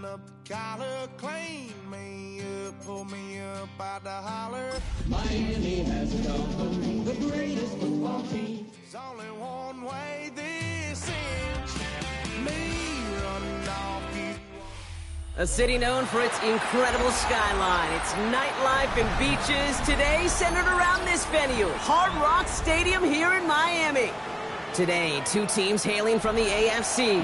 up the collar, clean me up, pull me up by the holler. Miami has it all, the greatest football team. There's only one way this ends, me running off you. A city known for its incredible skyline, its nightlife and beaches, today centered around this venue, Hard Rock Stadium here in Miami. Today, two teams hailing from the AFC,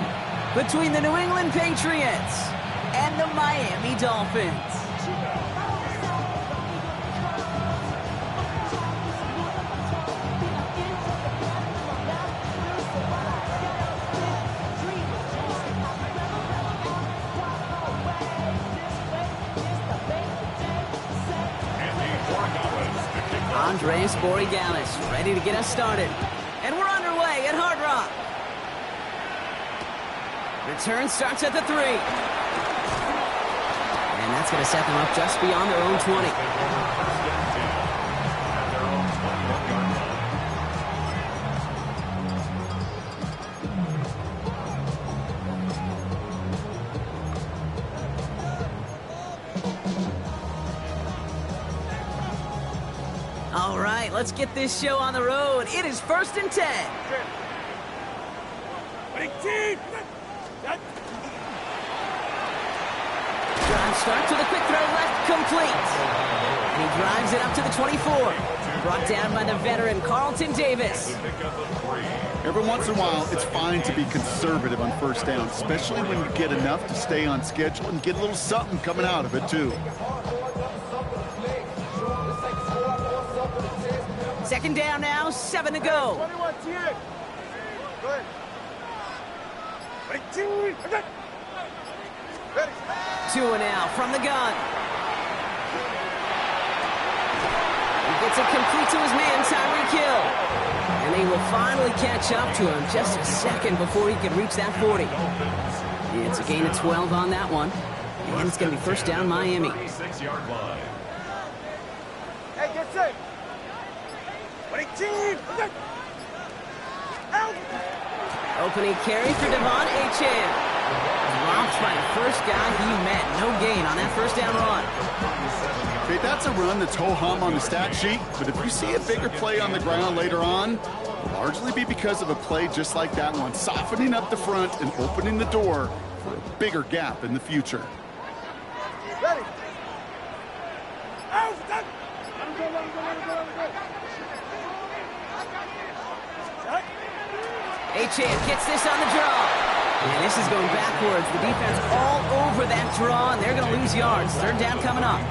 between the New England Patriots and the Miami Dolphins. Andres Borregalis ready to get us started. And we're underway at Hard Rock. Return starts at the 3. And that's going to set them up just beyond their own 20. All right, let's get this show on the road. It is 1st and 10. Drive starts with a quick throw left, complete. And he drives it up to the 24. Brought down by the veteran Carlton Davis. Every once in a while, it's fine to be conservative on first down, especially when you get enough to stay on schedule and get a little something coming out of it, too. Second down now, 7 to go. Two and out from the gun. He gets it complete to his man, Tyreek Hill. And they will finally catch up to him just a second before he can reach that 40. Yeah, it's a gain of 12 on that one. And it's going to be first down Miami. 6-yard line. Hey, get safe. Opening carry for Devon Achane. Dropped by the first guy he met. No gain on that first down run. Okay, that's a run that's ho-hum on the stat sheet, but if you see a bigger play on the ground later on, it'll largely be because of a play just like that one, softening up the front and opening the door for a bigger gap in the future. Ready. Out. Achane gets this on the draw. And this is going backwards. The defense all over that draw, and they're going to lose yards. Third down coming up.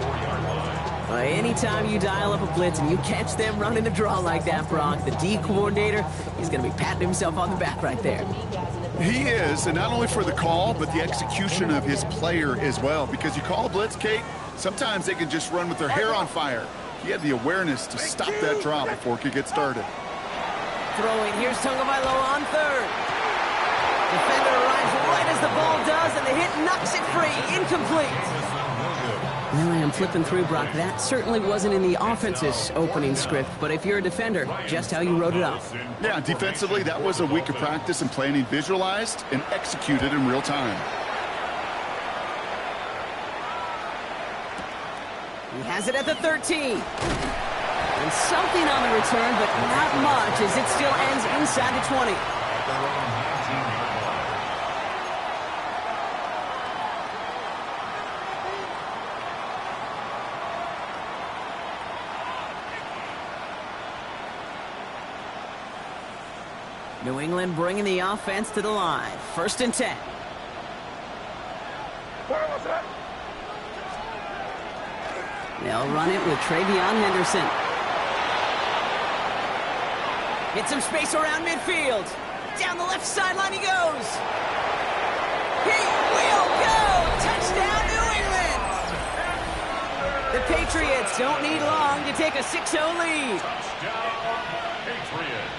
Anytime you dial up a blitz and you catch them running a draw like that, Brock, the D coordinator, he's going to be patting himself on the back right there. He is, and not only for the call, but the execution of his player as well. Because you call a blitz, Kate, sometimes they can just run with their hair on fire. He had the awareness to stop that draw before it could get started. Throwing, here's Tagovailoa on third. Defender arrives right as the ball does, and the hit knocks it free. Incomplete. Now I am flipping through, Brock. That certainly wasn't in the offense's opening script, but if you're a defender, just how you wrote it up. Yeah, defensively, that was a week of practice and planning visualized and executed in real time. He has it at the 13. And something on the return, but not much, as it still ends inside the 20. New England bringing the offense to the line. 1st and 10. They'll run it with Travion Henderson. Get some space around midfield. Down the left sideline he goes. He will go! Touchdown, New England! The Patriots don't need long to take a 6-0 lead. Touchdown, Patriots.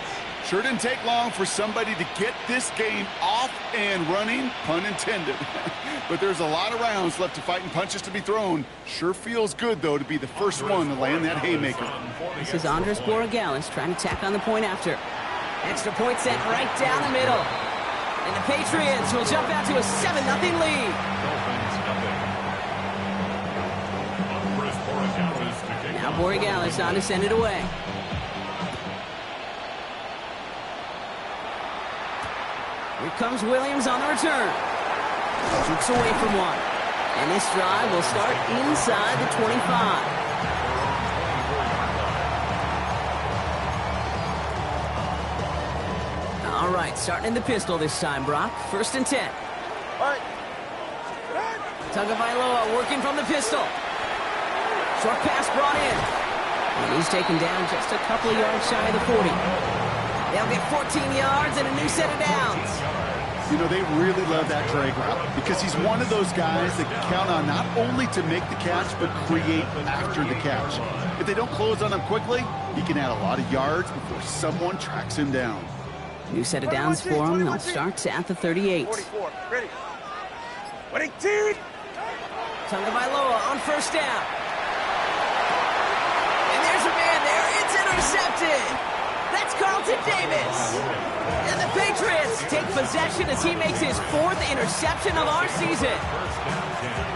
Sure didn't take long for somebody to get this game off and running, pun intended. But there's a lot of rounds left to fight and punches to be thrown. Sure feels good, though, to be the first one to land that haymaker. This is Andres Borregalis trying to tack on the point after. Extra point set right down the middle. And the Patriots will jump out to a 7-0 lead. Borregales on to send it away. Here comes Williams on the return. Shoots away from one. And this drive will start inside the 25. All right, starting in the pistol this time, Brock. 1st and 10. All right. Tagovailoa working from the pistol. Short pass brought in. And he's taken down just a couple of yards shy of the 40. They'll get 14 yards and a new set of downs. You know, they really love that drag route because he's one of those guys that can count on not only to make the catch, but create after the catch. If they don't close on him quickly, he can add a lot of yards before someone tracks him down. New set of downs for him. They'll start at the 38. 44. Ready. 22. Tagovailoa on 1st down. And there's a man there. It's intercepted. That's Carlton Davis. And the Patriots take possession as he makes his 4th interception of our season.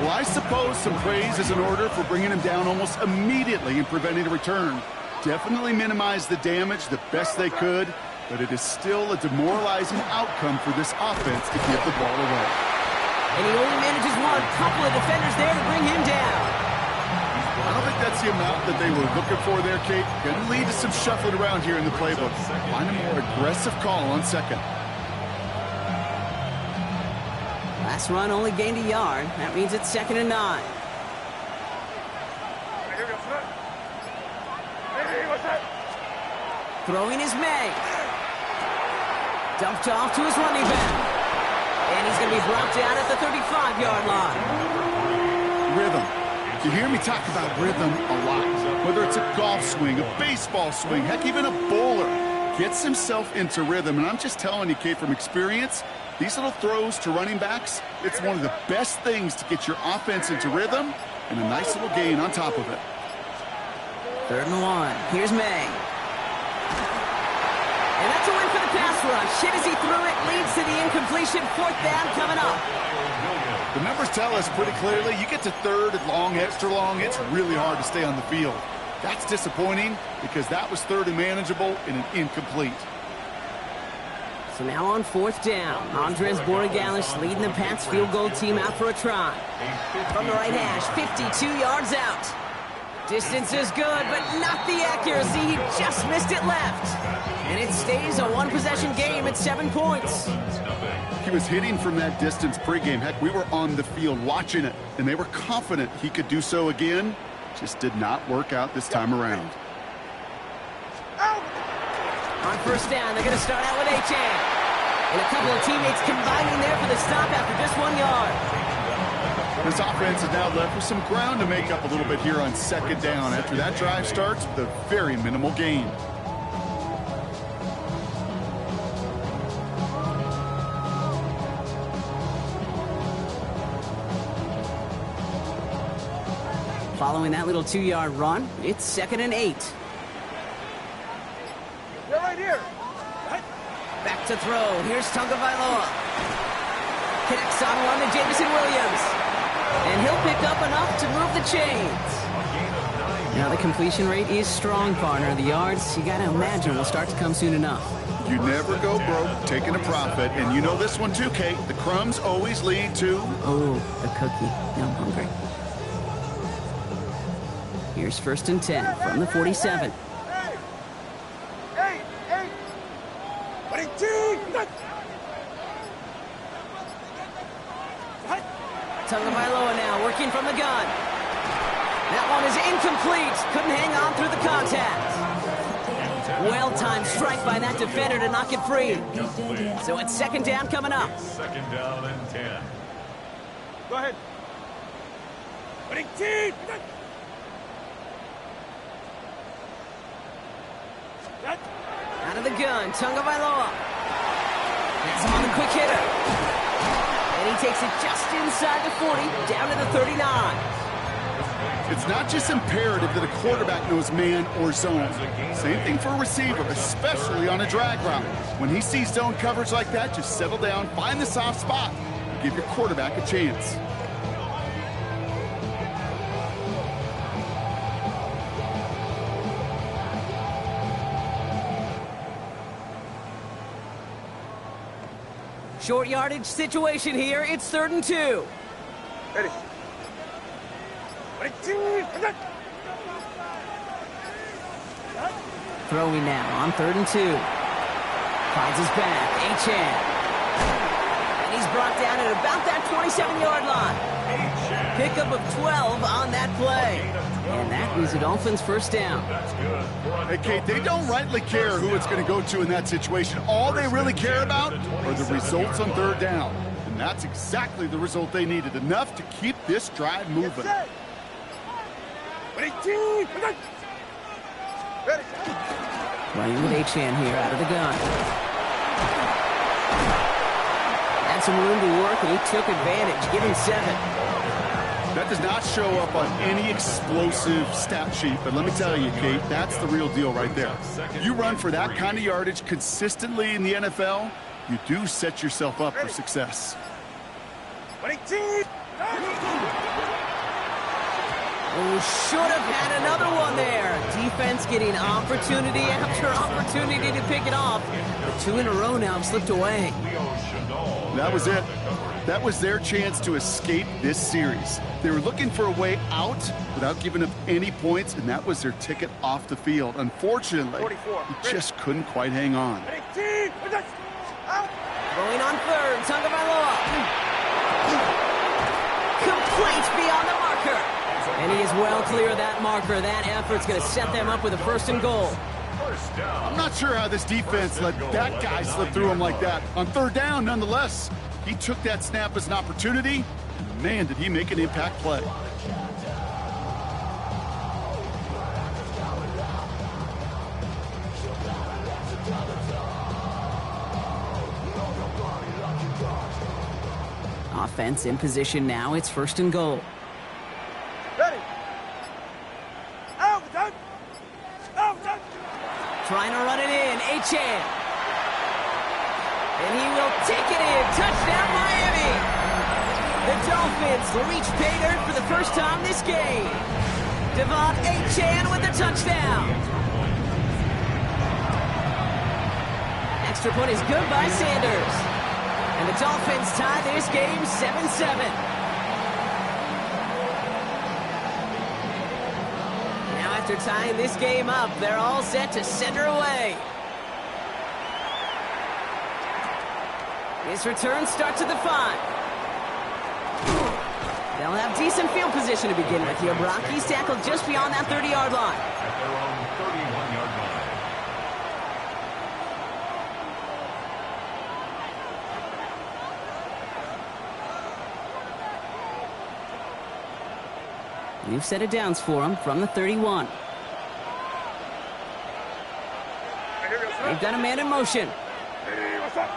Well, I suppose some praise is in order for bringing him down almost immediately and preventing a return. Definitely minimized the damage the best they could, but it is still a demoralizing outcome for this offense to give the ball away. And he only manages one. Couple of defenders there to bring him down. I don't think that's the amount that they were looking for there, Kate. Going to lead to some shuffling around here in the playbook. Find a more aggressive call on 2nd. Last run only gained a yard. That means it's 2nd and 9. Throwing is May. Dumped off to his running back. And he's going to be brought down at the 35-yard line. Rhythm. You hear me talk about rhythm a lot. Whether it's a golf swing, a baseball swing, heck, even a bowler gets himself into rhythm. And I'm just telling you, Kate, from experience, these little throws to running backs, it's one of the best things to get your offense into rhythm and a nice little gain on top of it. 3rd and 1. Here's May. And that's a win for the pass rush. Hit as he threw it, leads to the incompletion. 4th down coming up. The numbers tell us pretty clearly, you get to 3rd and long, extra long, it's really hard to stay on the field. That's disappointing because that was 3rd and manageable and an incomplete. So now on 4th down, Andres Borregales leading the Pats field goal team out for a try. From the right hash, 52 yards out. Distance is good, but not the accuracy. He just missed it left. And it stays a 1-possession game at 7 points. He was hitting from that distance pregame. Heck, we were on the field watching it, and they were confident he could do so again. Just did not work out this time around. On 1st down, they're going to start out with Achane. And a couple of teammates combining there for the stop after just 1 yard. This offense is now left with some ground to make up a little bit here on 2nd down after that drive starts with a very minimal gain. Following that little 2-yard run, it's 2nd and 8. They're right here. Back to throw. Here's Tagovailoa. Connects on one to Jameson Williams. And he'll pick up enough to move the chains. Now the completion rate is strong, partner. The yards, you got to imagine, will start to come soon enough. You never go broke taking a profit, and you know this one too, Kate. The crumbs always lead to... Oh, a cookie. Now I'm hungry. Here's 1st and 10 from the 47. Hey! 22! Tagovailoa now working from the gun. That one is incomplete. Couldn't hang on through the contact. Well-timed strike by that defender to knock it free. So it's 2nd down coming up. 2nd down and 10. Go ahead. 22! Out of the gun, Tagovailoa. That's him on the quick hitter. And he takes it just inside the 40, down to the 39. It's not just imperative that a quarterback knows man or zone. Same thing for a receiver, especially on a drag route. When he sees zone coverage like that, just settle down, find the soft spot, and give your quarterback a chance. short yardage situation here. It's 3rd and 2. Ready. 22. Throwing now on 3rd and 2. Finds his back. Achan. And he's brought down at about that 27-yard line. Pickup of 12 on that play. And that is a Dolphins first down. Hey, Kate, they don't rightly care who it's going to go to in that situation. All they really care about are the results on 3rd down. And that's exactly the result they needed. Enough to keep this drive moving. Ready. Running with Achan here out of the gun. Had some room to work, and he took advantage. Give him 7. That does not show up on any explosive stat sheet, but let me tell you, Kate, that's the real deal right there. You run for that kind of yardage consistently in the NFL, you do set yourself up for success. 22. Oh, should have had another one there. Defense getting opportunity after opportunity to pick it off. But 2 in a row now have slipped away. That was it. That was their chance to escape this series. They were looking for a way out without giving up any points, and that was their ticket off the field. Unfortunately, 44. he just couldn't quite hang on. 18. Going on 3rd, Tagovailoa. Complete beyond the marker. And he is well clear of that marker. That effort's going to set them up with a 1st and goal. I'm not sure how this defense let that guy slip through him like that. On 3rd down, nonetheless, he took that snap as an opportunity. Man, did he make an impact play. Offense in position now. It's 1st and goal. Ready. Out. Trying to run it in. Achan. And he will take it in. Touchdown, Miami. The Dolphins reach pay dirt for the first time this game. Devon Achan with the touchdown. Extra point is good by Sanders. And the Dolphins tie this game 7-7. Now after tying this game up, they're all set to center away. His return starts at the 5. They'll have decent field position to begin with here. Brock, he's tackled just beyond that 30-yard line. At their own 31-yard line. New set of downs for him from the 31. They've got a man in motion. Hey, what's up?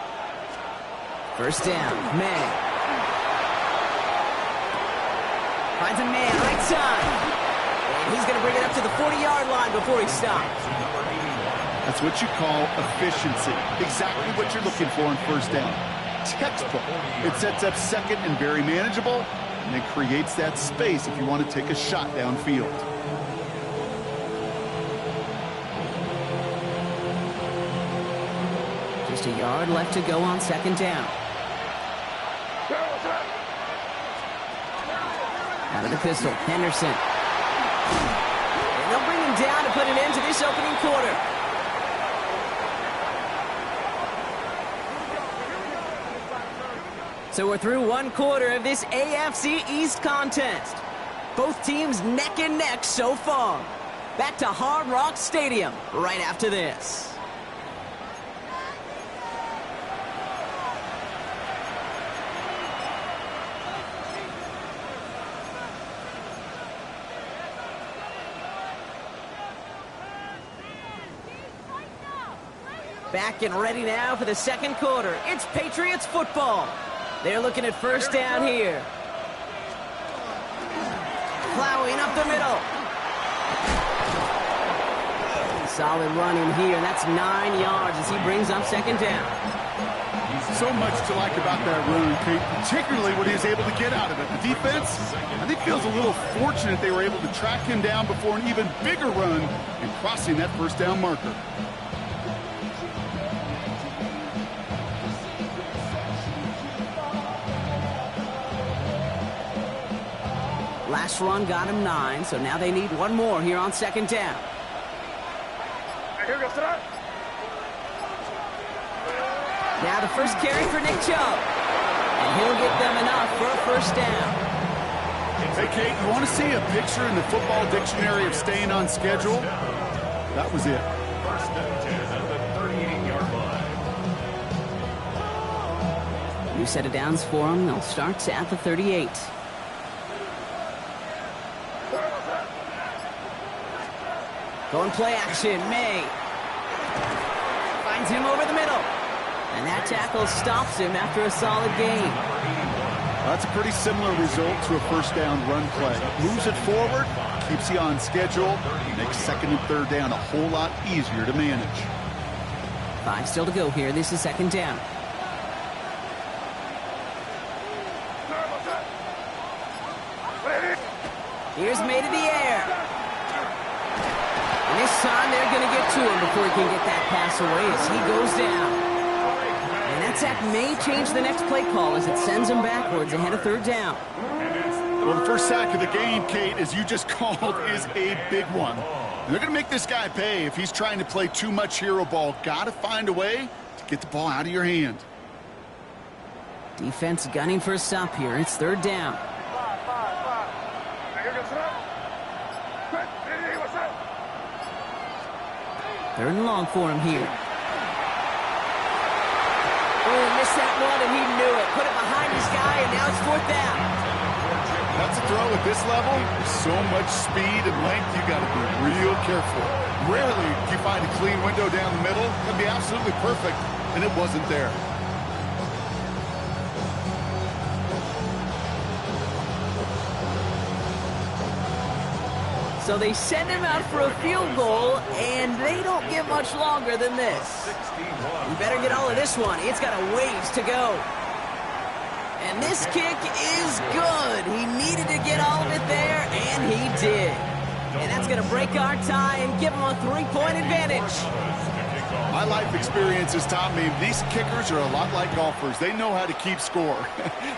1st down, man. Finds a man right side. And he's going to bring it up to the 40-yard line before he stops. That's what you call efficiency. Exactly what you're looking for on 1st down. Textbook. It sets up 2nd and very manageable, and it creates that space if you want to take a shot downfield. Just a yard left to go on 2nd down. Out of the pistol, Henderson. And they'll bring him down to put an end to this opening quarter. So we're through 1 quarter of this AFC East contest. Both teams neck and neck so far. Back to Hard Rock Stadium right after this. Back and ready now for the 2nd quarter. It's Patriots football. They're looking at 1st down here. Plowing up the middle. Solid running here, and that's 9 yards as he brings up 2nd down. So much to like about that run, Kate, particularly what he was able to get out of it. The defense, I think, feels a little fortunate they were able to track him down before an even bigger run and crossing that 1st down marker. Last run got him 9, so now they need one more here on second down. Here goes it. Now the first carry for Nick Chubb. And he'll get them enough for a first down. Hey, Kate, you want to see a picture in the football dictionary of staying on schedule? That was it. First and 10 at the 38-yard line. New set of downs for them. They'll start at the 38. Going play action, May. Finds him over the middle. And that tackle stops him after a solid gain. That's a pretty similar result to a first down run play. Moves it forward, keeps you on schedule, makes second and third down a whole lot easier to manage. 5 still to go here. This is second down. Here's May to the air. And this time they're going to get to him before he can get that pass away as he goes down. And that sack may change the next play call as it sends him backwards ahead of third down. Well, the first sack of the game, Kate, as you just called, is a big one. And they're going to make this guy pay if he's trying to play too much hero ball. Got to find a way to get the ball out of your hand. Defense gunning for a stop here. It's third down. Here goes it. What's that? Third and long for him here. Oh, he missed that one, and he knew it. Put it behind his guy, and now it's fourth down. That's a throw at this level. There's so much speed and length, you got to be real careful. Rarely do you find a clean window down the middle. It can be absolutely perfect, and it wasn't there. So they send him out for a field goal, and they don't get much longer than this. You better get all of this one. It's got a ways to go. And this kick is good. He needed to get all of it there, and he did. And that's going to break our tie and give him a 3-point advantage. My life experience has taught me these kickers are a lot like golfers. They know how to keep score.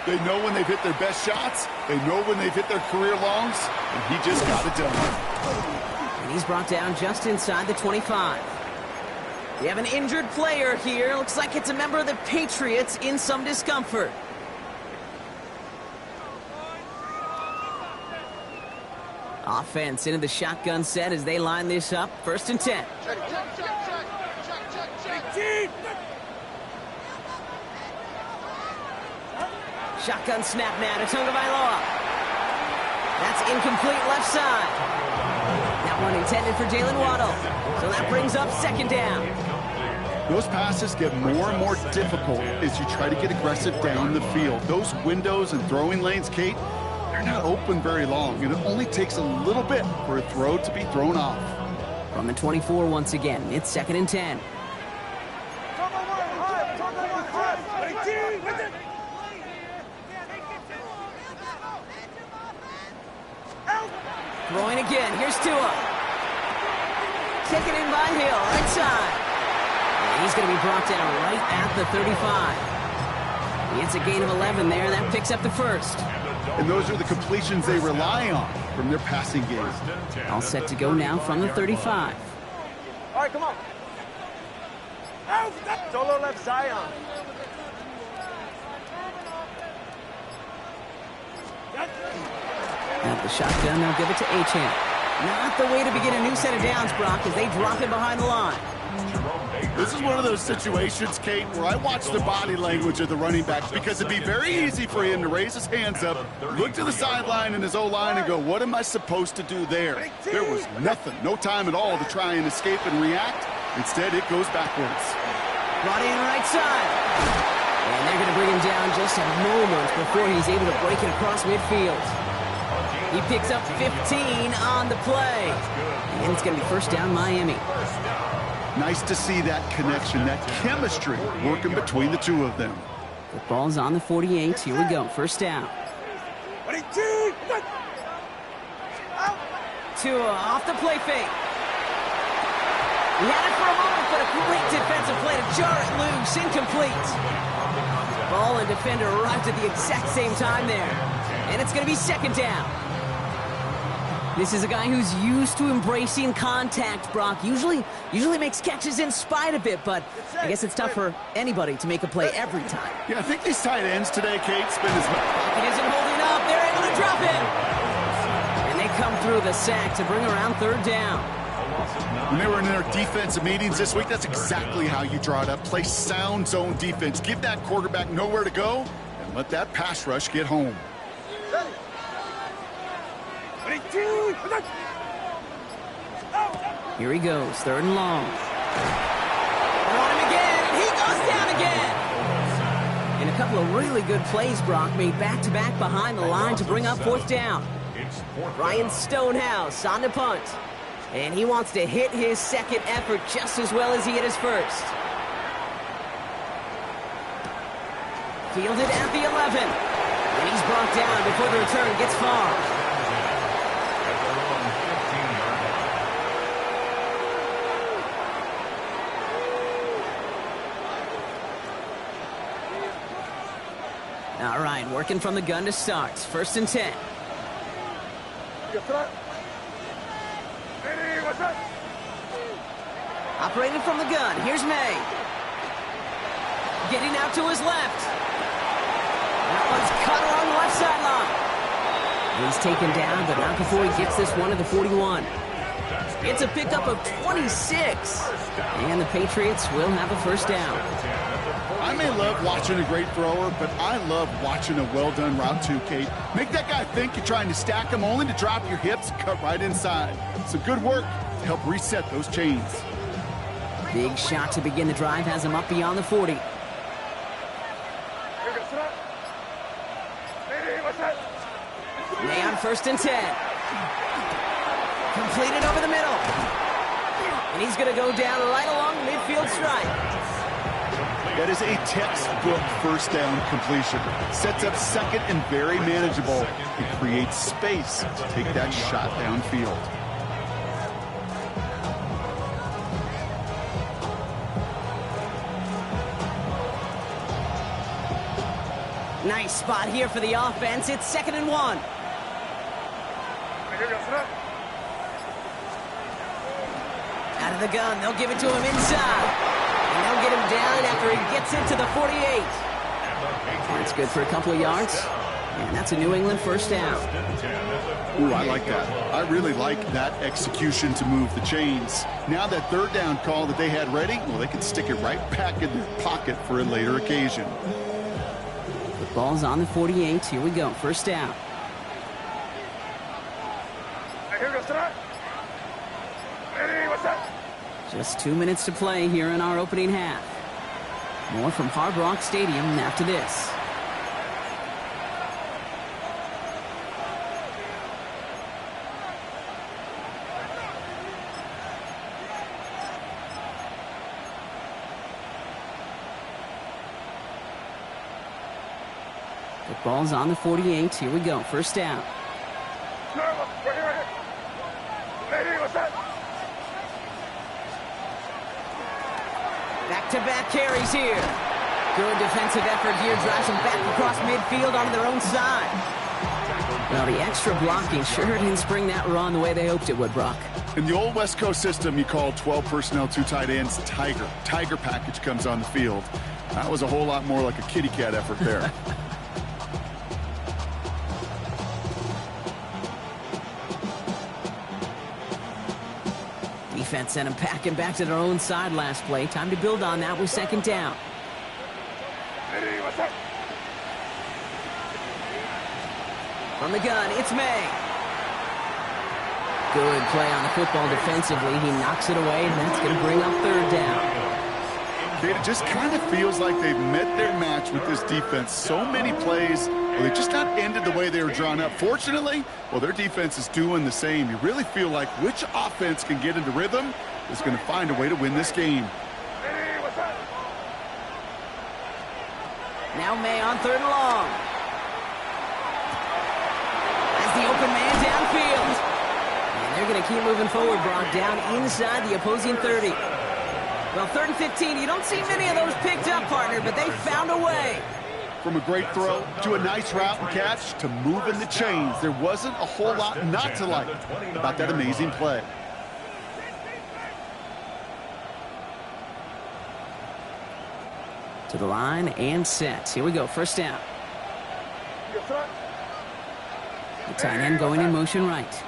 They know when they've hit their best shots. They know when they've hit their career longs. And he just got it done. And he's brought down just inside the 25. We have an injured player here. Looks like it's a member of the Patriots in some discomfort. Offense into the shotgun set as they line this up. First and 10. Shotgun snap now to Tagovailoa. That's incomplete left side. That one intended for Jalen Waddle. So that brings up second down. Those passes get more and more difficult as you try to get aggressive down the field. Those windows and throwing lanes, Kate, they're not open very long, and it only takes a little bit for a throw to be thrown off. From the 24 once again, it's second and 10. Throwing again. Here's Tua. Taken in by Hill, right side. And he's going to be brought down right at the 35. It's a gain of 11 there. That picks up the first. And those are the completions they rely on from their passing game. All set to go now from the 35. All right, come on. Solo left Zion. At the shotgun, they'll give it to Achane. Not the way to begin a new set of downs, Brock, as they drop it behind the line. This is one of those situations, Kate, where I watch the body language of the running backs because it'd be very easy for him to raise his hands up, look to the sideline in his O-line and go, what am I supposed to do there? There was nothing, no time at all to try and escape and react. Instead, it goes backwards. Brought in right side. And they're going to bring him down just a moment before he's able to break it across midfield. He picks up 15 on the play. And it's going to be first down Miami. Nice to see that connection, that chemistry working between the two of them. The ball's on the 48. Here we go. First down. Tua off the play fake. He had it for a moment, but a great defensive play to jar it loose. Incomplete. Ball and defender arrived at the exact same time there. And it's going to be second down. This is a guy who's used to embracing contact, Brock. Usually makes catches in spite of it, but I guess it's tough for anybody to make a play every time. Yeah, I think these tight ends today, Kate, spend as much. It isn't holding up. They're able to drop him. And they come through the sack to bring around third down. When they were in their defensive meetings this week, that's exactly how you draw it up. Play sound zone defense. Give that quarterback nowhere to go and let that pass rush get home. Here he goes, third and long. They're on him again, and he goes down again. And a couple of really good plays, Brock, made back-to-back behind the line to bring up fourth down. Ryan Stonehouse on the punt. And he wants to hit his second effort just as well as he hit his first. Fielded at the 11. And he's brought down before the return gets far. All right, working from the gun to start. First and 10. Operating from the gun. Here's May. Getting out to his left. That one's cut along the left sideline. He's taken down, but not before he gets this one to the 41. It's a pickup of 26. And the Patriots will have a first down. I may love watching a great thrower, but I love watching a well-done route too, Kate. Make that guy think you're trying to stack him only to drop your hips and cut right inside. Some good work to help reset those chains. Big shot to begin the drive has him up beyond the 40. May on first and 10. Completed over the middle. And he's going to go down right along the midfield stripe. That is a textbook first down completion. Sets up second and very manageable. It creates space to take that shot downfield. Nice spot here for the offense. It's second and 1. Out of the gun, they'll give it to him inside. And they'll get him down after he gets into the 48. That's good for a couple of yards. And that's a New England first down. Ooh, I like that. I really like that execution to move the chains. Now that third down call that they had ready, well, they can stick it right back in their pocket for a later occasion. The ball's on the 48. Here we go. First down. Just 2 minutes to play here in our opening half. More from Hard Rock Stadium after this. The ball's on the 48. Here we go. First down. Back-to-back carries here. Good defensive effort here. Drives them back across midfield onto their own side. Well, the extra blocking sure didn't spring that run the way they hoped it would, Brock. In the old West Coast system, you call 12 personnel, 2 tight ends, Tiger. Tiger package comes on the field. That was a whole lot more like a kitty cat effort there. Defense sent him packing back to their own side last play. Time to build on that with second down. From the gun, it's May. Good play on the football defensively. He knocks it away, and that's going to bring up third down. It just kind of feels like they've met their match with this defense. So many plays, well, they just not ended the way they were drawn up. Fortunately, well, their defense is doing the same. You really feel like which offense can get into rhythm is going to find a way to win this game. Now May on third and long. As the open man downfield. And they're going to keep moving forward, Brock, down inside the opposing 30. Well, 3rd and 15, you don't see many of those picked up, partner, but they found a way. From a great throw to a nice route and catch to moving the chains, there wasn't a whole lot not to like about that amazing play. To the line and set. Here we go, first down. The tight end going in motion right.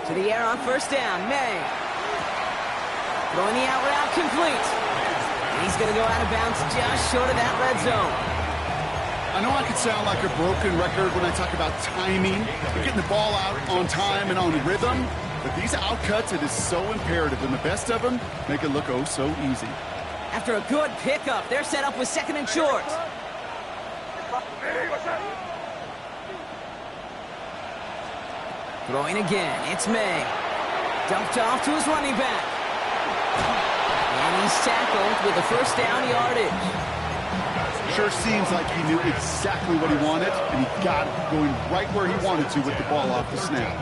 To the air on first down, May. Throwing the out route complete. And he's going to go out of bounds just short of that red zone. I know I could sound like a broken record when I talk about timing and getting the ball out on time and on rhythm, but these out cuts, it is so imperative, and the best of them make it look oh so easy. After a good pickup, they're set up with second and short. Throwing again, it's May. Dumped off to his running back. And he's tackled with the first down yardage. Sure seems like he knew exactly what he wanted, and he got it going right where he wanted to with the ball off the snap.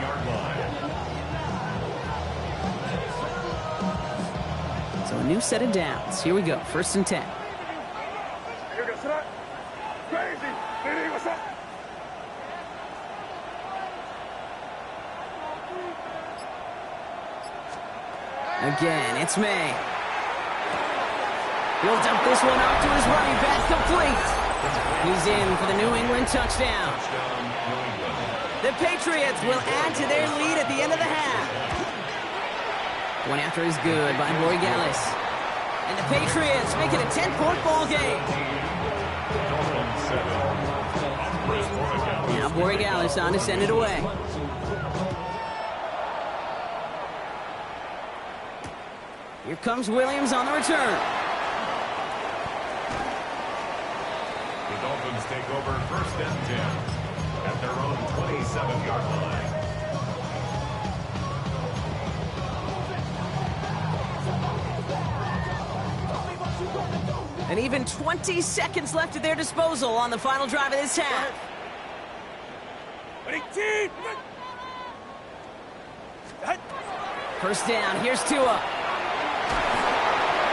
So a new set of downs. Here we go, first and 10. Again, it's May. He'll dump this one off to his running back, complete. He's in for the New England touchdown. The Patriots will add to their lead at the end of the half. One after is good by Borregales. And the Patriots make it a 10-point ball game. Now Borregales on to send it away. Here comes Williams on the return. The Dolphins take over first and 10 at their own 27-yard line. And even 20 seconds left at their disposal on the final drive of this half. First down, here's Tua.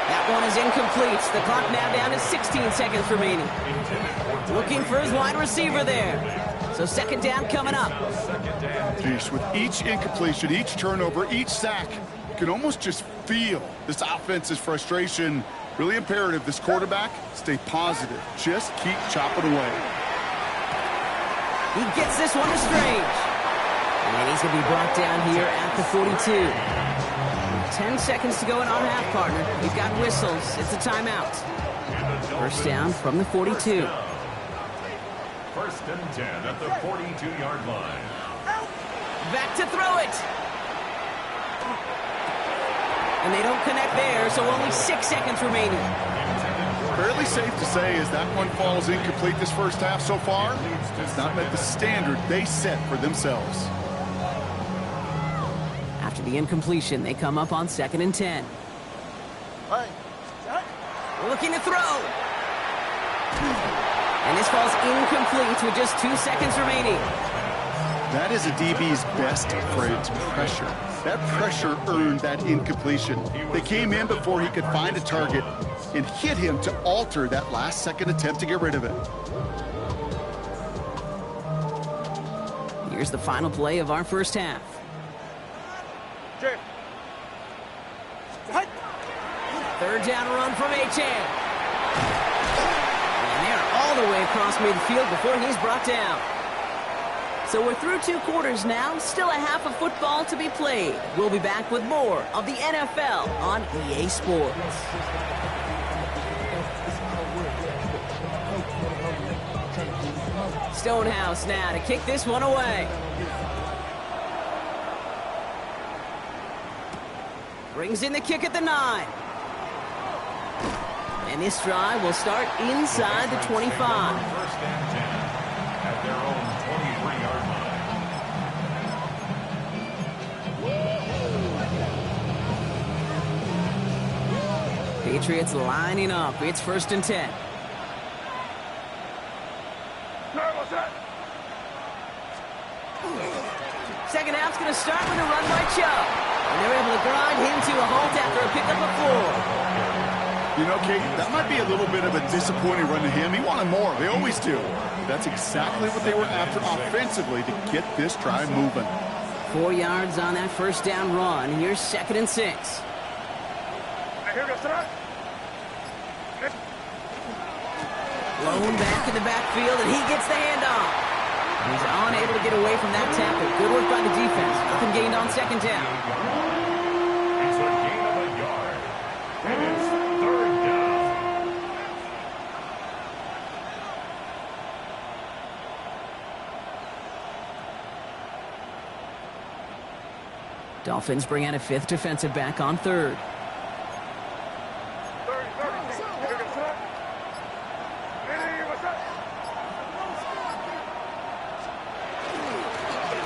That one is incomplete. The clock now down to 16 seconds remaining. Looking for his wide receiver there. So second down coming up. Geez, with each incompletion, each turnover, each sack, you can almost just feel this offense's frustration. Really imperative this quarterback stay positive. Just keep chopping away. He gets this one to Strange. And he's going to be brought down here at the 42. 10 seconds to go in our half, partner. We've got whistles. It's a timeout. First down from the 42. First and 10 at the 42-yard line. Back to throw it. And they don't connect there, so only 6 seconds remaining. Fairly safe to say as that one falls incomplete this first half so far, it's not met the standard they set for themselves. After the incompletion, they come up on second and 10. Looking to throw. And this falls incomplete with just 2 seconds remaining. That is a DB's best friend, pressure. That pressure earned that incompletion. They came in before he could find a target and hit him to alter that last-second attempt to get rid of it. Here's the final play of our first half. Third down run from Achane. And they're all the way across midfield before he's brought down. So we're through 2 quarters now, still a half of football to be played. We'll be back with more of the NFL on EA Sports. Stonehouse now to kick this one away. Brings in the kick at the 9. And this drive will start inside the 25. First and 10 at their own 23-yard line. Patriots lining up. It's first and 10. Second half's going to start with a run by Chubb. And they're able to grind him to a halt after a pickup of 4. You know, Kate, that might be a little bit of a disappointing run to him. He wanted more. They always do. That's exactly what they were after offensively to get this drive moving. 4 yards on that first down run. Here's 2nd and 6. Blown back in the backfield, and he gets the handoff. He's unable to get away from that tackle. Good work by the defense. Nothing gained on 2nd down. It's a gain of a yard. And it's 3rd down. Dolphins bring out a 5th defensive back on 3rd.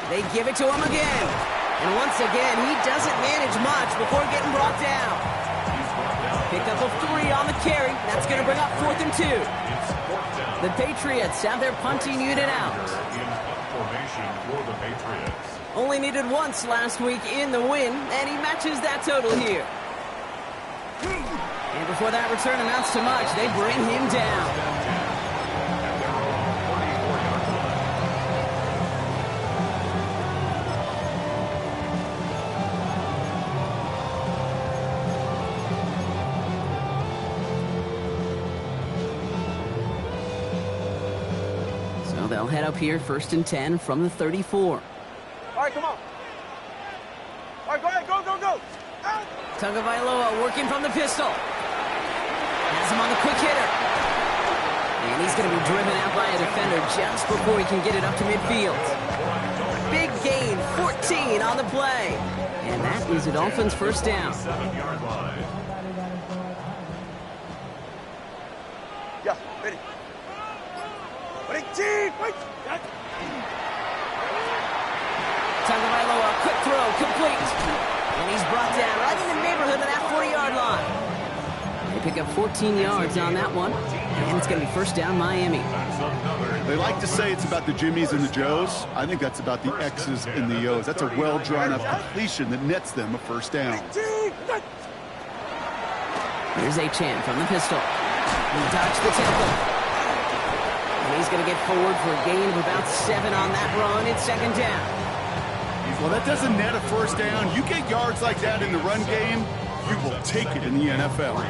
They give it to him again. And once again, he doesn't manage much before getting brought down. Pickup of 3 on the carry. That's going to bring up 4th and 2. The Patriots have their punting unit out. Formation for the Patriots. Only needed once last week in the win, and he matches that total here. And before that return amounts to much, they bring him down. They'll head up here 1st and 10 from the 34. All right, come on. All right, go ahead, go. Tagovailoa working from the pistol. Has him on the quick hitter. And he's going to be driven out by a defender just before he can get it up to midfield. Big gain, 14 on the play. And that is a Dolphins first down. 7-yard line. Yeah, ready. Tagovailoa, quick throw, complete. And he's brought down right in the neighborhood of that 40-yard line. They pick up 14 yards on that one. And it's going to be first down Miami. They like to say it's about the Jimmies and the Joes. I think that's about the X's and the O's. That's a well-drawn-up completion that nets them a first down. Here's Achane from the pistol. He dodged the tackle. And he's going to get forward for a gain of about 7 on that run. It's 2nd down. Well, that doesn't net a first down. You get yards like that in the run game, you will take it in the NFL.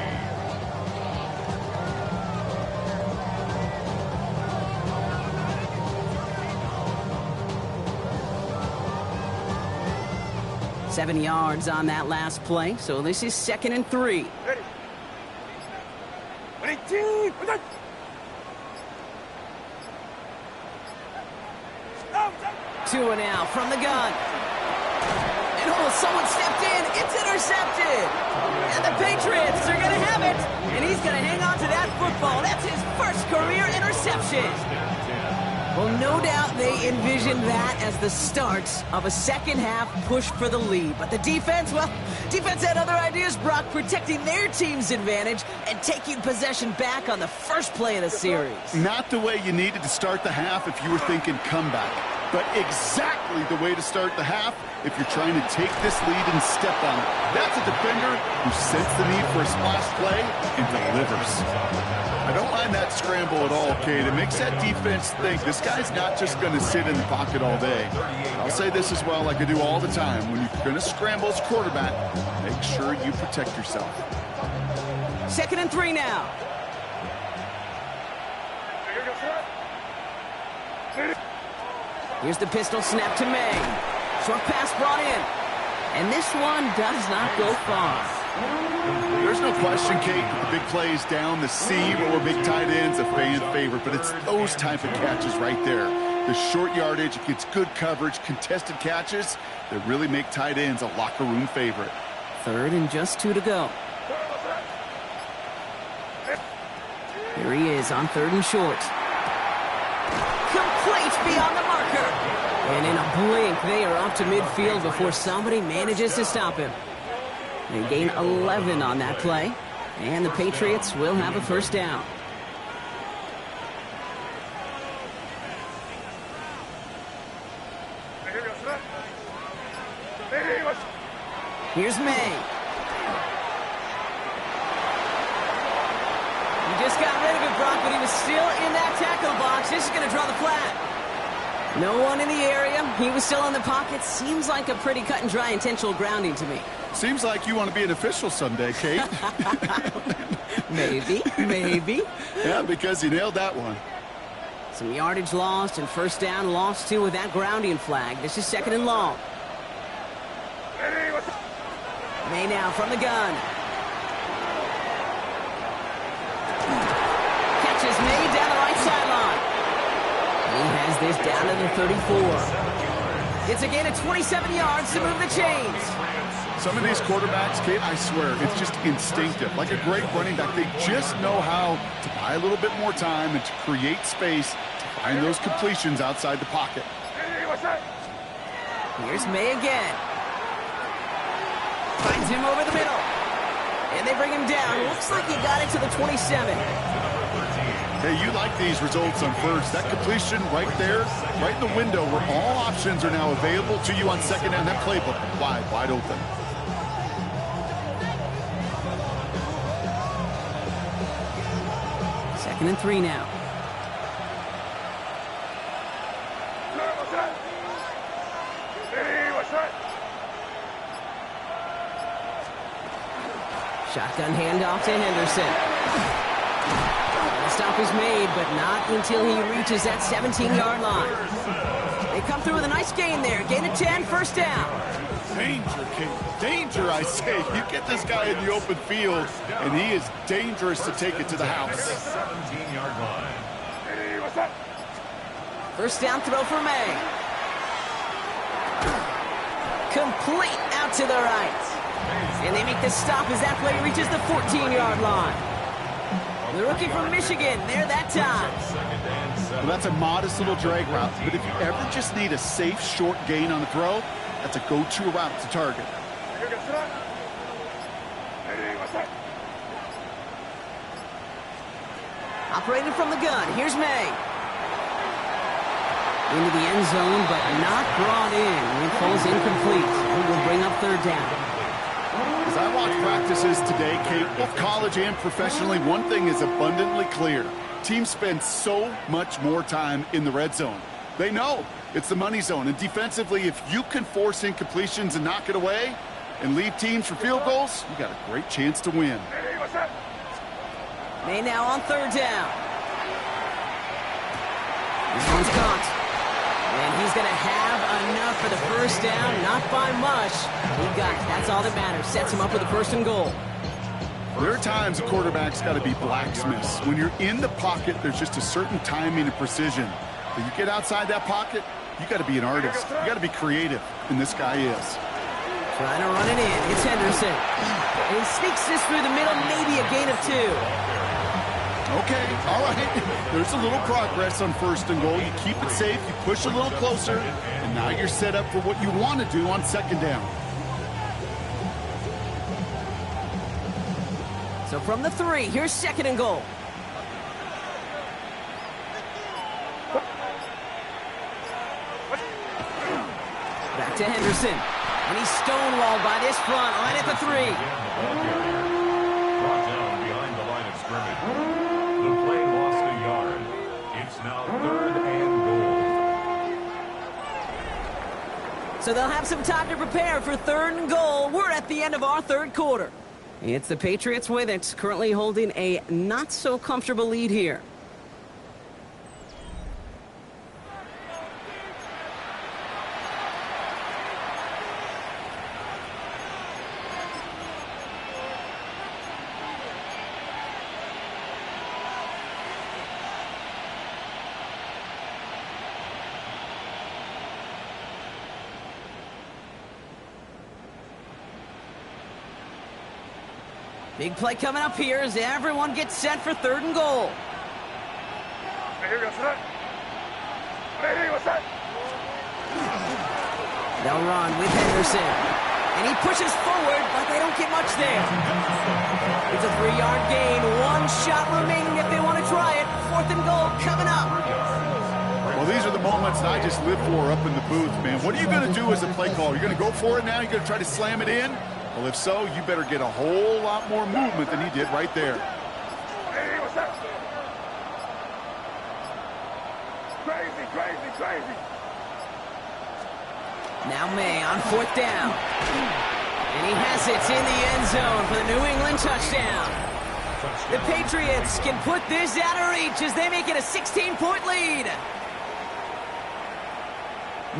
Seven yards on that last play, so this is 2nd and 3. Ready. 2 and out from the gun. And someone stepped in. It's intercepted. And the Patriots are going to have it. And he's going to hang on to that football. That's his first career interception. Well, no doubt they envisioned that as the start of a second-half push for the lead. But the defense, well, defense had other ideas, Brock, protecting their team's advantage and taking possession back on the first play of the series. Not the way you needed to start the half if you were thinking comeback, but exactly the way to start the half if you're trying to take this lead and step on it. That's a defender who senses the need for a splash play and delivers. I don't mind that scramble at all, Kate. It makes that defense think this guy's not just going to sit in the pocket all day. I'll say this as well, like I do all the time. When you're going to scramble as quarterback, make sure you protect yourself. 2nd and 3 now. Here's the pistol snap to May. Short pass brought in. And this one does not go far. There's no question, Kate, that the big plays down the seam or big tight ends a fan favorite, but it's those type of catches right there. The short yardage, it gets good coverage, contested catches that really make tight ends a locker room favorite. 3rd and just 2 to go. Here he is on 3rd and short. Complete beyond the marker. And in a blink, they are up to midfield before somebody manages to stop him. They gain 11 on that play, and the Patriots will have a first down. Here's May. just got rid of it, Brock, but he was still in that tackle box. This is going to draw the flag. No one in the area. He was still in the pocket. Seems like a pretty cut and dry intentional grounding to me. Seems like you want to be an official someday, Kate. Maybe. Yeah, because you nailed that one. Some yardage lost and first down lost too with that grounding flag. This is 2nd and long. May now from the gun. Catches May down the right sideline. He has this down to the 34. It's a gain of 27 yards to move the chains. Some of these quarterbacks, Kate, I swear, it's just instinctive. Like a great running back, they just know how to buy a little bit more time and to create space to find those completions outside the pocket. Here's May again. Finds him over the middle. And they bring him down. Looks like he got it to the 27. Hey, you like these results on first. That completion right there, right in the window where all options are now available to you on second down. That playbook wide open. Second and 3 now. Shotgun handoff to Henderson. The stop is made, but not until he reaches that 17-yard line. They come through with a nice gain there. Gain of 10, first down. Danger, Kate. Danger, I say. You get this guy in the open field, and he is dangerous to take it to the house. 17-yard line. First down throw for May. Complete out to the right. And they make the stop as that play reaches the 14-yard line. The rookie from Michigan, there that time. Well, that's a modest little drag route, but if you ever just need a safe, short gain on the throw, that's a go-to route to target. Operating from the gun, here's May. Into the end zone, but not brought in. It falls incomplete. It will bring up third down. As I watch practices today, Kate, both college and professionally, one thing is abundantly clear. Teams spend so much more time in the red zone. They know it's the money zone. And defensively, if you can force incompletions and knock it away and leave teams for field goals, you got a great chance to win. May now on third down. This one's caught. And he's going to have enough for the first down, not by much. He got it. That's all that matters. Sets him up with a first and goal. There are times a quarterback's got to be blacksmiths. When you're in the pocket, there's just a certain timing and precision. But you get outside that pocket, you got to be an artist. You got to be creative, and this guy is. Trying to run it in. It's Henderson. And he sneaks this through the middle, maybe a gain of 2. Okay, all right. There's a little progress on first and goal. You keep it safe, you push a little closer, and now you're set up for what you want to do on second down. So from the 3, here's second and goal. Back to Henderson. And he's stonewalled by this front right at the 3. Brought down behind the line of scrimmage. The play lost a yard. It's now 3rd and goal. So they'll have some time to prepare for 3rd and goal. We're at the end of our 3rd quarter. It's the Patriots with it, currently holding a not-so-comfortable lead here. Big play coming up here as everyone gets set for 3rd and goal. They'll run with Henderson. And he pushes forward, but they don't get much there. It's a 3-yard gain. 1 shot remaining if they want to try it. 4th and goal coming up. Well, these are the moments that I just live for up in the booth, man. What are you going to do as a play caller? You're going to go for it now? You're going to try to slam it in? Well, if so, you better get a whole lot more movement than he did right there. Now May on 4th down. And he has it in the end zone for the New England touchdown. The Patriots can put this out of reach as they make it a 16-point lead.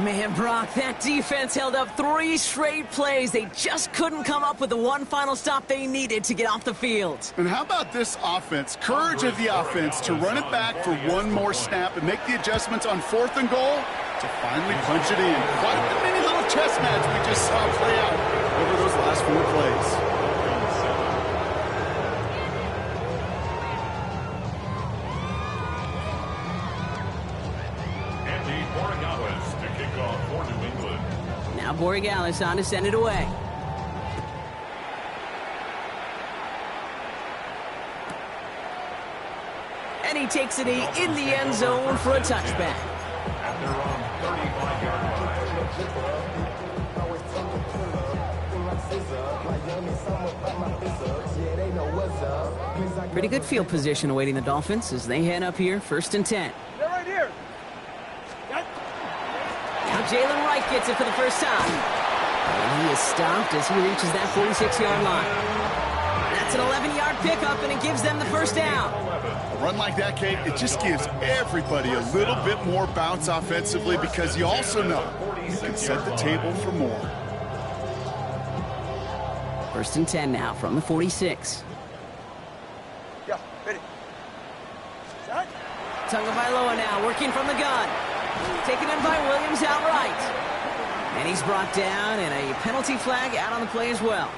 Man, Brock, that defense held up 3 straight plays. They just couldn't come up with the one final stop they needed to get off the field. And how about this offense? Courage of the offense to run it back for one more snap and make the adjustments on 4th and goal to finally punch it in. Quite the many little chess match we just saw play out over those last 4 plays. Now Borregales on to send it away. And he takes it in the end zone for a touchback. At their own 35-yard line. Pretty good field position awaiting the Dolphins as they head up here, 1st and 10. They're right here. Now Jalen Wright gets it for the first time. And he is stopped as he reaches that 46-yard line. That's an 11-yard pickup, and it gives them the first down. A run like that, Kate, it just gives everybody a little bit more bounce offensively because you also know you can set the table for more. 1st and 10 now from the 46. Yeah, ready. Shot. Tagovailoa now working from the gun. Taken in by Williams outright. And he's brought down, and a penalty flag out on the play as well.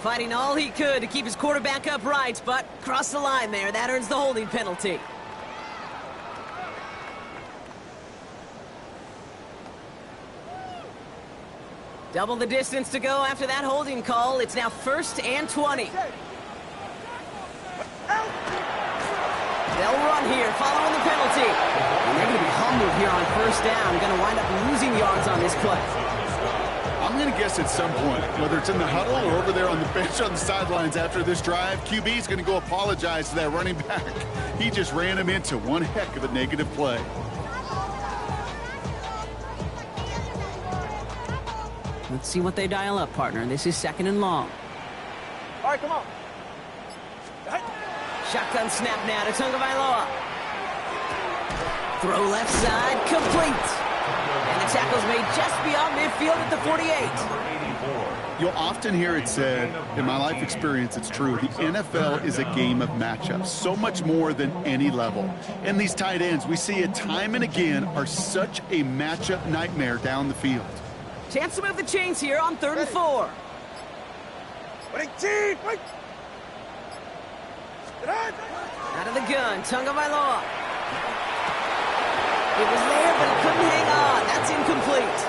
Fighting all he could to keep his quarterback upright, but crossed the line there. That earns the holding penalty. Double the distance to go after that holding call. It's now 1st and 20. They'll run here following the penalty. And they're going to be humbled here on 1st down. Going to wind up losing yards on this play. I'm going to guess at some point, whether it's in the huddle or over there on the bench on the sidelines after this drive, QB is going to go apologize to that running back. He just ran him into one heck of a negative play. Let's see what they dial up, partner. This is 2nd and long. All right, come on. Shotgun snap now to Tagovailoa. Throw left side, complete. And the tackle's made just beyond midfield at the 48. You'll often hear it said, in my life experience, it's true, the NFL is a game of matchups, so much more than any level. And these tight ends, we see it time and again, are such a matchup nightmare down the field. Chance to move the chains here on 3rd and 4. Out of the gun, Tagovailoa. It was there, but he couldn't hang on. That's incomplete.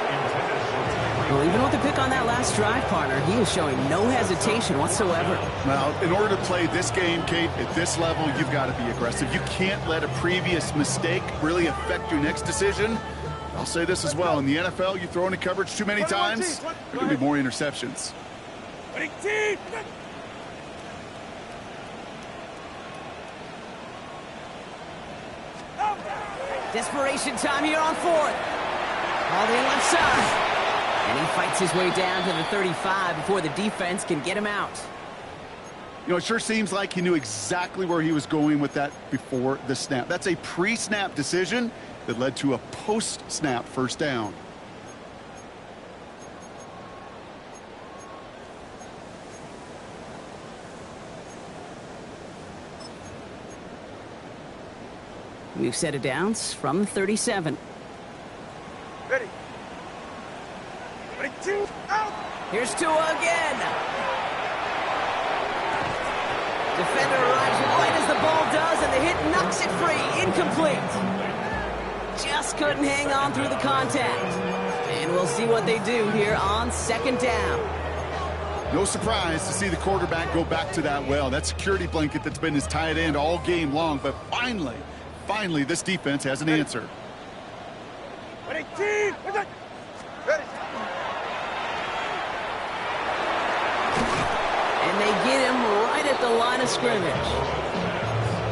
Well, even with the pick on that last drive, partner, he is showing no hesitation whatsoever. Now, in order to play this game, Kate, at this level, you've got to be aggressive. You can't let a previous mistake really affect your next decision. I'll say this as well. In the NFL, you throw into coverage too many times, there are going to be more interceptions. Desperation time here on 4th. All the left side. And he fights his way down to the 35 before the defense can get him out. You know, it sure seems like he knew exactly where he was going with that before the snap. That's a pre-snap decision that led to a post-snap 1st down. We've set it downs from 37. Ready. Ready, 2, out. Here's Tua again. Defender arrives right as the ball does, and the hit knocks it free. Incomplete. Just couldn't hang on through the contact. And we'll see what they do here on 2nd down. No surprise to see the quarterback go back to that well. That security blanket that's been his tight end all game long, but finally, this defense has an answer. Ready, team. Ready. And they get him right at the line of scrimmage.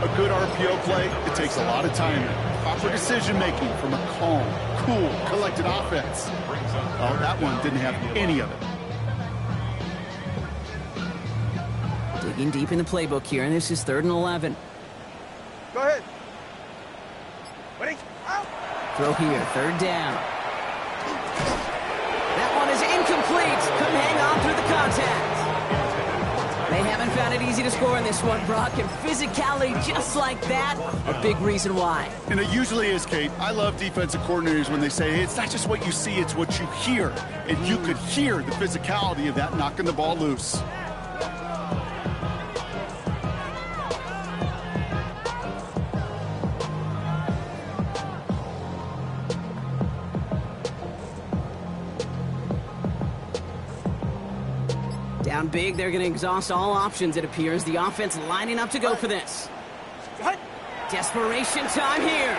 A good RPO play, it takes a lot of timing. proper decision-making from a calm, cool, collected offense. Oh, that one didn't have any of it. Digging deep in the playbook here, and this is 3rd and 11. Go ahead. Ready? Out. Throw here, 3rd down. That one is incomplete. Couldn't hang on through the contact. They haven't found it easy to score in this one, Brock, and physicality just like that, a big reason why. And it usually is, Kate. I love defensive coordinators when they say, hey, it's not just what you see, it's what you hear. And you could hear the physicality of that knocking the ball loose. Down big, they're going to exhaust all options, it appears. The offense lining up to go for this. Desperation time here.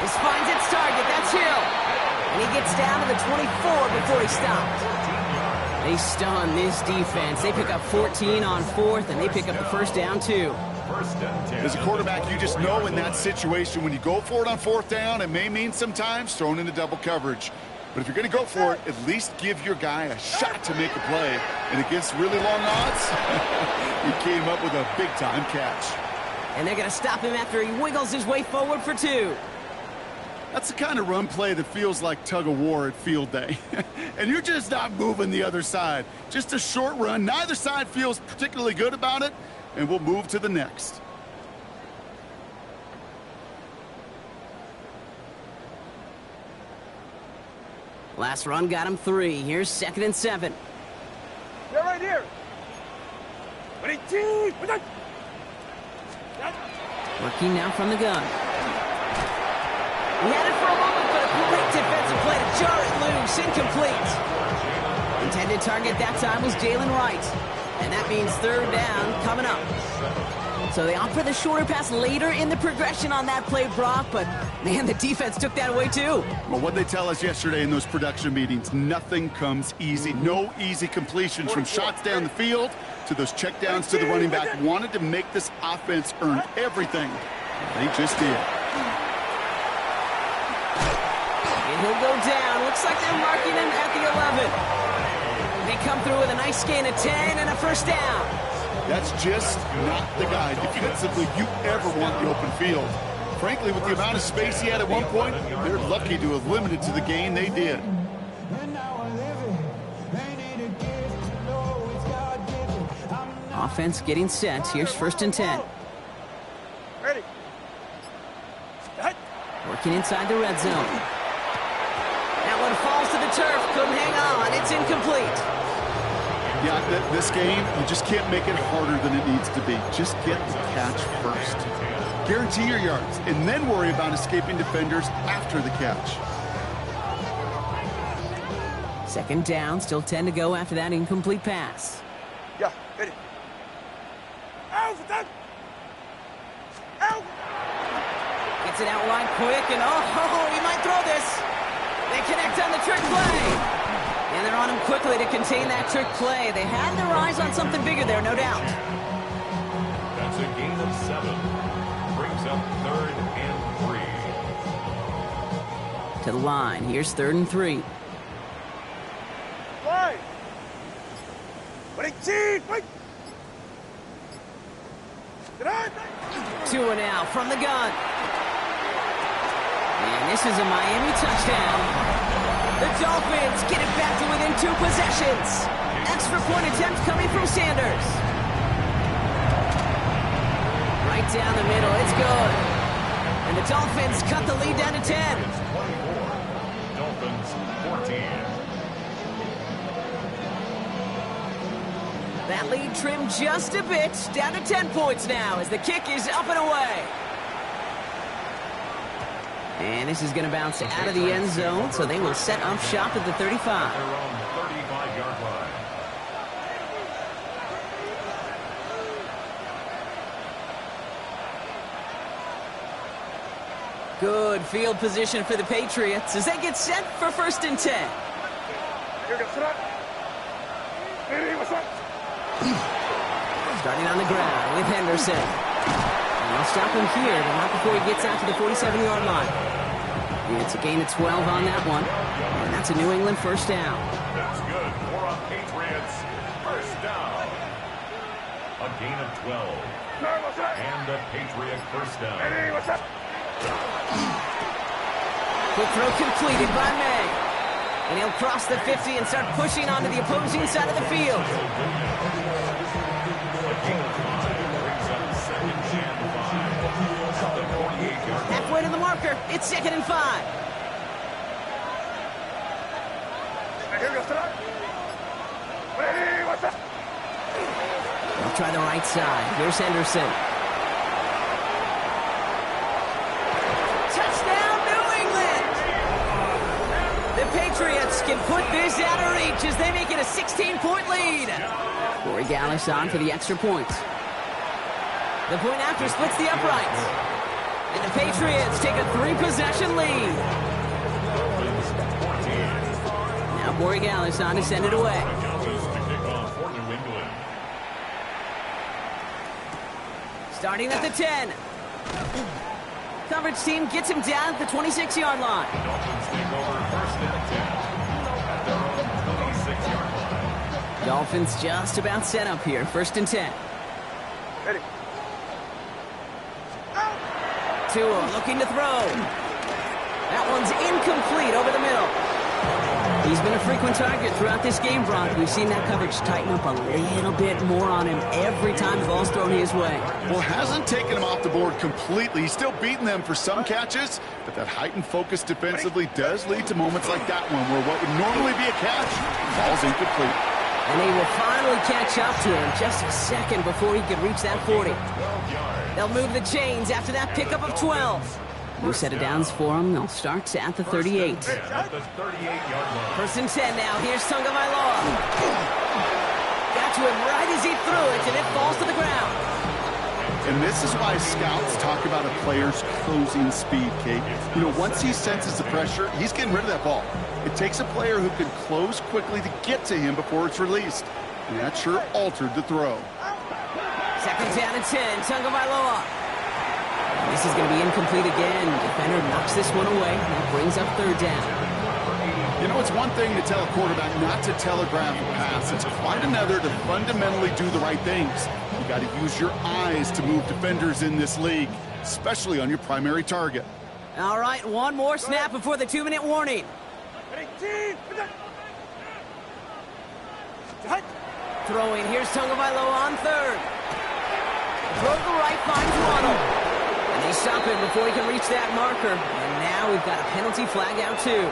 This finds its target. That's Hill. And he gets down to the 24 before he stopped. They stun this defense. They pick up 14 on 4th, and they pick up the 1st down, too. As a quarterback, you just know in that situation, when you go for it on 4th down, it may mean sometimes thrown into double coverage. But if you're going to go for it, at least give your guy a shot to make a play. And against really long odds, he came up with a big-time catch. And they're going to stop him after he wiggles his way forward for 2. That's the kind of run play that feels like tug-of-war at field day. And you're just not moving the other side. Just a short run. Neither side feels particularly good about it, and we'll move to the next. Last run got him 3. Here's 2nd and 7. They're right here. Ready? Working now from the gun. He had it for a moment, but a great defensive play to jar it loose. Incomplete. Intended target that time was Jalen Wright. And that means 3rd down coming up. So they opt for the shorter pass later in the progression on that play, Brock, but man, the defense took that away too. Well, what they tell us yesterday in those production meetings, nothing comes easy. No easy completions from shots down the field to those checkdowns to the running back. Wanted to make this offense earn everything. They just did. And he'll go down. Looks like they're marking him at the 11. They come through with a nice gain of 10 and a 1st down. That's just not the guy defensively you ever want in the open field. Frankly, with the amount of space he had at one point, they're lucky to have limited to the gain they did. Offense getting set. Here's 1st and 10. Ready? Working inside the red zone. That one falls to the turf. Couldn't hang on. It's incomplete. Yeah, this game, you just can't make it harder than it needs to be. Just get the catch first. Guarantee your yards, and then worry about escaping defenders after the catch. 2nd down, still 10 to go after that incomplete pass. Yeah, ready. Out! Out! Gets it out wide quick, and oh, he might throw this. They connect on the trick play. And they're on him quickly to contain that trick play. They had their eyes on something bigger there, no doubt. That's a gain of 7. Brings up 3rd and 3. To the line. Here's 3rd and 3. Line. Ready? Wait. 2 and out from the gun. And this is a Miami touchdown. The Dolphins get it back to within 2 possessions. Extra point attempt coming from Sanders. Right down the middle, it's good. And the Dolphins cut the lead down to 10. It's 24. Dolphins 14. That lead trimmed just a bit, down to 10 points now as the kick is up and away. And this is going to bounce out of the end zone, so they will set up shop at the 35. They're on the 35-yard line. Good field position for the Patriots as they get set for 1st and 10. Starting on the ground with Henderson. They'll stop him here, but not before he gets out to the 47-yard line. It's a gain of 12 on that one, and that's a New England first down. That's good for a Patriots first down. A gain of 12. And a Patriot first down. Quick throw completed by May. And he'll cross the 50 and start pushing onto the opposing side of the field. A gain of 5 brings up second and 5 at the 48-yard line. Halfway to the marker, it's 2nd and 5. They'll try the right side. Here's Henderson. Touchdown, New England! The Patriots can put this out of reach as they make it a 16-point lead. Corey Gallis on for the extra points. The point after splits the uprights. And the Patriots take a 3-possession lead. Now Corey Gallis on to send it away. Starting at the 10. Coverage team gets him down at the 26-yard line. Dolphins take over first and 10 at their own 26-yard line. Dolphins just about set up here. 1st and 10. Ready. Tua looking to throw. That one's incomplete over the middle. He's been a frequent target throughout this game, Brock. We've seen that coverage tighten up a little bit more on him every time the ball's thrown his way. Well, hasn't taken him off the board completely. He's still beating them for some catches, but that heightened focus defensively does lead to moments like that one where what would normally be a catch falls incomplete. And they will finally catch up to him just a second before he could reach that 40. They'll move the chains after that pickup of 12. New set of downs for them. They'll start at the 38. At the 38-yard line. 1st and 10 now. Here's Tagovailoa. Got to him right as he threw it, and it falls to the ground. And this is why scouts talk about a player's closing speed, Kate. You know, once he senses the pressure, he's getting rid of that ball. It takes a player who can close quickly to get to him before it's released. And that sure altered the throw. 2nd down and 10. Tagovailoa. This is going to be incomplete again. Defender knocks this one away. That brings up 3rd down. You know, it's one thing to tell a quarterback not to telegraph a pass. It's quite another to fundamentally do the right things. You got to use your eyes to move defenders in this league, especially on your primary target. All right, one more snap before the 2-minute warning. Throwing. Here's Tagovailoa on 3rd. Throw to the right, finds Ronald. And they stop him before he can reach that marker. And now we've got a penalty flag out too.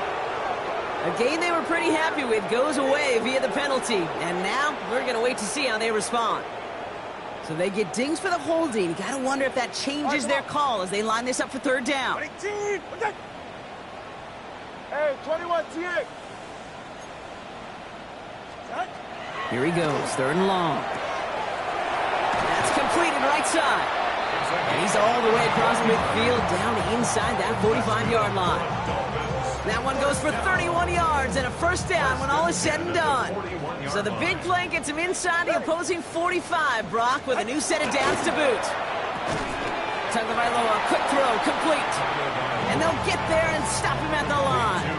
A game they were pretty happy with goes away via the penalty. And now we're going to wait to see how they respond. So they get dings for the holding. Got to wonder if that changes their call as they line this up for 3rd down. Hey, 21, TA. Here he goes, 3rd and long. That's completed right side. And he's all the way across midfield down inside that 45-yard line. That one goes for 31 yards and a 1st down when all is said and done. So the big play gets him inside the opposing 45, Brock, with a new set of downs to boot. Tagovailoa, quick throw, complete. And they'll get there and stop him at the line.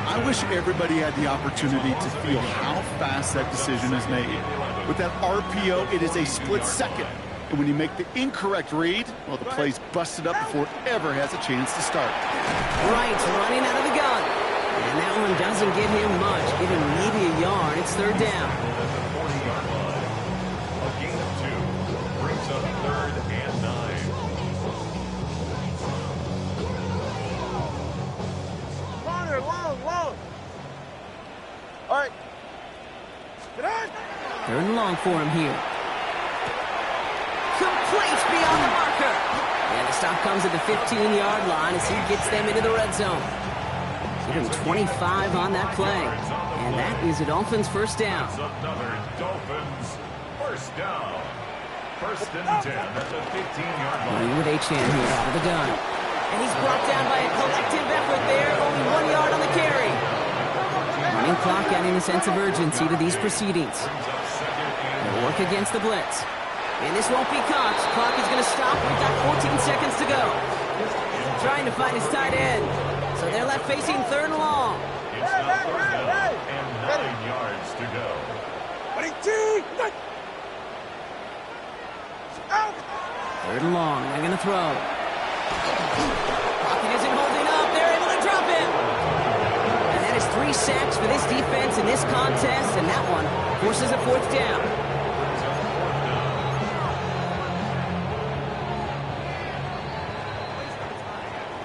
I wish everybody had the opportunity to feel how fast that decision is made. With that RPO, it is a split second. And when you make the incorrect read, well, the play's busted up before it ever has a chance to start. Right, running out of the gun. And that one doesn't get him much. Give him maybe a yard. It's 3rd down. A gain of 2 brings up 3rd and 9. Corner, long. All right. Get on. 3rd and long for him here. Complete beyond the marker. And the stop comes at the 15-yard line as he gets them into the red zone. Give him 25 on that play. And that is a Dolphins first down. That's another Dolphins first down. 1st and 10 at the 15-yard line. Running with Achane here out of the gun. And he's brought down by a collective effort there. Only 1 yard on the carry. Running clock adding a sense of urgency to these proceedings. They'll work against the blitz. And this won't be Cox. Clock is going to stop. We've got 14 seconds to go. Trying to find his tight end. So they're left facing third and long. It's now third down and 9 yards to go. Third and long. They're going to throw. Pocket isn't holding up. They're able to drop him. And that is 3 sacks for this defense in this contest. And that one forces a fourth down.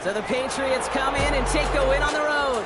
So the Patriots come in and take the win on the road.